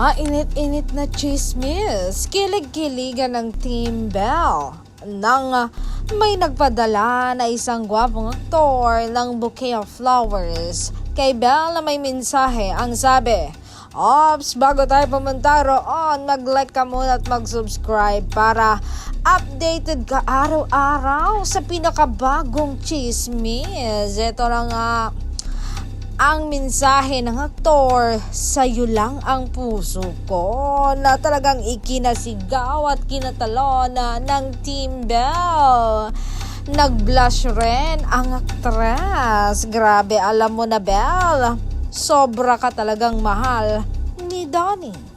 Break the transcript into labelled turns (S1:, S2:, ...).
S1: Mainit-init na chismis, kilig-kiligan ng Team Belle nang may nagpadala na isang gwapong aktor ng bouquet of flowers kay Belle na may mensahe. Ang sabi, "Ops, bago tayo pumunta roon, mag-like ka muna at mag-subscribe para updated ka araw-araw sa pinakabagong chismis." Ito na nga ang mensahe ng aktor, "Sa'yo lang ang puso ko," na talagang ikinasigaw at kinatalon ng Team Belle. Nag-blush rin ang aktres. Grabe, alam mo na, Belle, sobra ka talagang mahal ni Donnie.